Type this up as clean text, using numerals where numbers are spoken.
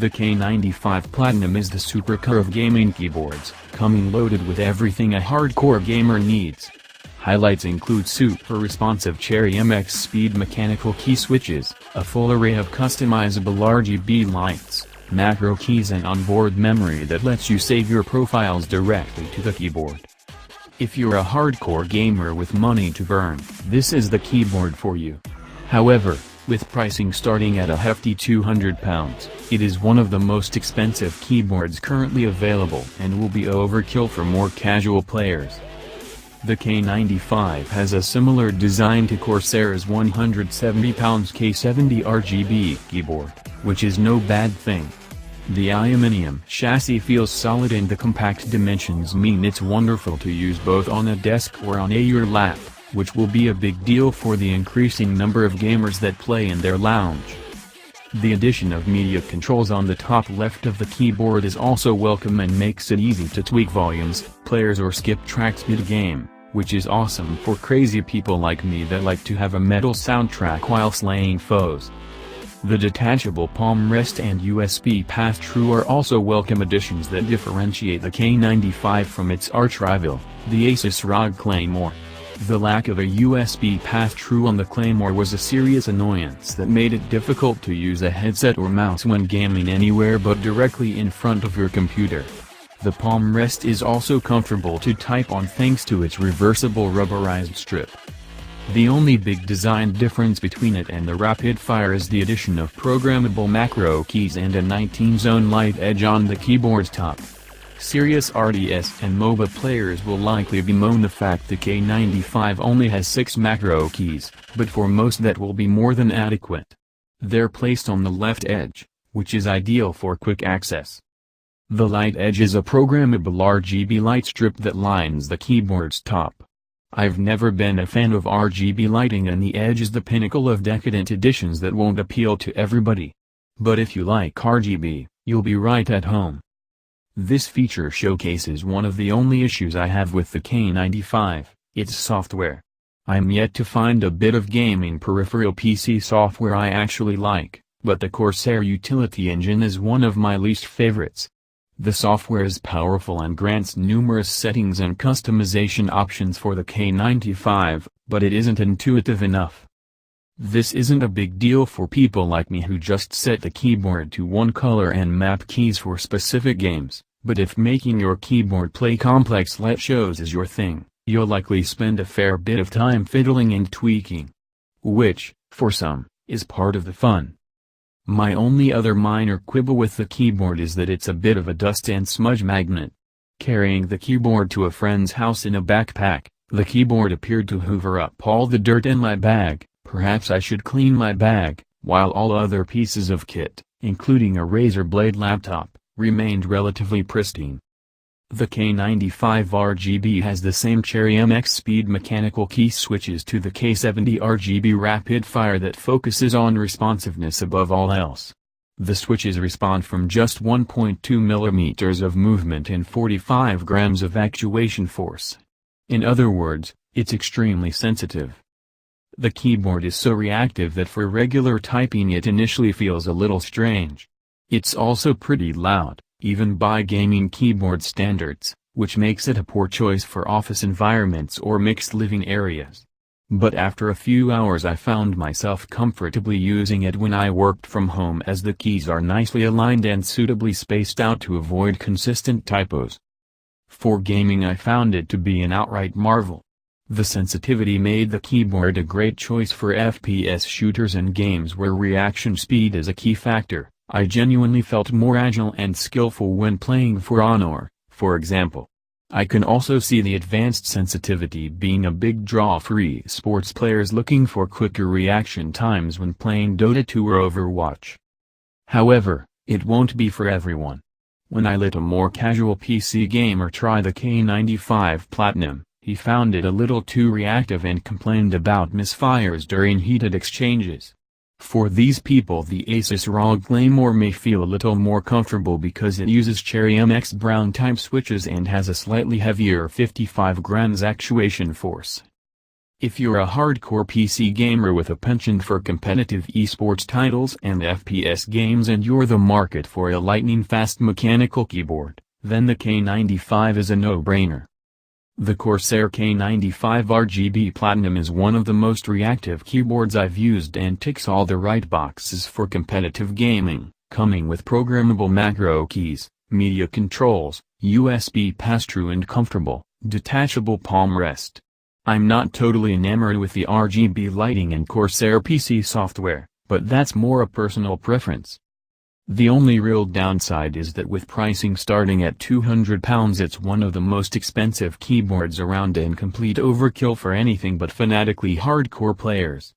The K95 Platinum is the supercar of gaming keyboards, coming loaded with everything a hardcore gamer needs. Highlights include super responsive Cherry MX speed mechanical key switches, a full array of customizable RGB lights, macro keys and onboard memory that lets you save your profiles directly to the keyboard. If you're a hardcore gamer with money to burn, this is the keyboard for you. However, with pricing starting at a hefty £200, it is one of the most expensive keyboards currently available and will be overkill for more casual players. The K95 has a similar design to Corsair's £170 K90 RGB keyboard, which is no bad thing. The aluminium chassis feels solid and the compact dimensions mean it's wonderful to use both on a desk or on your lap, which will be a big deal for the increasing number of gamers that play in their lounge. The addition of media controls on the top left of the keyboard is also welcome and makes it easy to tweak volumes, players or skip tracks mid-game, which is awesome for crazy people like me that like to have a metal soundtrack while slaying foes. The detachable palm rest and USB pass-through are also welcome additions that differentiate the K95 from its arch-rival, the Asus ROG Claymore. The lack of a USB pass-through on the Claymore was a serious annoyance that made it difficult to use a headset or mouse when gaming anywhere but directly in front of your computer. The palm rest is also comfortable to type on thanks to its reversible rubberized strip. The only big design difference between it and the Rapid Fire is the addition of programmable macro keys and a 19-zone light edge on the keyboard's top. Serious RTS and MOBA players will likely bemoan the fact the K95 only has 6 macro keys, but for most that will be more than adequate. They're placed on the left edge, which is ideal for quick access. The light edge is a programmable RGB light strip that lines the keyboard's top. I've never been a fan of RGB lighting and the edge is the pinnacle of decadent additions that won't appeal to everybody. But if you like RGB, you'll be right at home. This feature showcases one of the only issues I have with the K95, its software. I'm yet to find a bit of gaming peripheral PC software I actually like, but the Corsair utility engine is one of my least favorites. The software is powerful and grants numerous settings and customization options for the K95, but it isn't intuitive enough. This isn't a big deal for people like me who just set the keyboard to one color and map keys for specific games, but if making your keyboard play complex let shows is your thing, you'll likely spend a fair bit of time fiddling and tweaking. Which, for some, is part of the fun. My only other minor quibble with the keyboard is that it's a bit of a dust and smudge magnet. Carrying the keyboard to a friend's house in a backpack, the keyboard appeared to hoover up all the dirt in my bag. Perhaps I should clean my bag, while all other pieces of kit, including a razor blade laptop, remained relatively pristine. The K95 RGB has the same Cherry MX speed mechanical key switches to the K90 RGB Rapid Fire that focuses on responsiveness above all else. The switches respond from just 1.2 mm of movement and 45 grams of actuation force. In other words, it's extremely sensitive. The keyboard is so reactive that for regular typing it initially feels a little strange. It's also pretty loud, even by gaming keyboard standards, which makes it a poor choice for office environments or mixed living areas. But after a few hours I found myself comfortably using it when I worked from home as the keys are nicely aligned and suitably spaced out to avoid consistent typos. For gaming I found it to be an outright marvel. The sensitivity made the keyboard a great choice for FPS shooters and games where reaction speed is a key factor. I genuinely felt more agile and skillful when playing For Honor, for example. I can also see the advanced sensitivity being a big draw for esports players looking for quicker reaction times when playing Dota 2 or Overwatch. However, it won't be for everyone. When I let a more casual PC gamer try the K95 Platinum, he found it a little too reactive and complained about misfires during heated exchanges. For these people the Asus ROG Claymore may feel a little more comfortable because it uses Cherry MX brown type switches and has a slightly heavier 55 grams actuation force. If you're a hardcore PC gamer with a penchant for competitive esports titles and FPS games and you're the market for a lightning-fast mechanical keyboard, then the K95 is a no-brainer. The Corsair K95 RGB Platinum is one of the most reactive keyboards I've used and ticks all the right boxes for competitive gaming, coming with programmable macro keys, media controls, USB pass-through and comfortable, detachable palm rest. I'm not totally enamored with the RGB lighting and Corsair PC software, but that's more a personal preference. The only real downside is that with pricing starting at £200 it's one of the most expensive keyboards around and complete overkill for anything but fanatically hardcore players.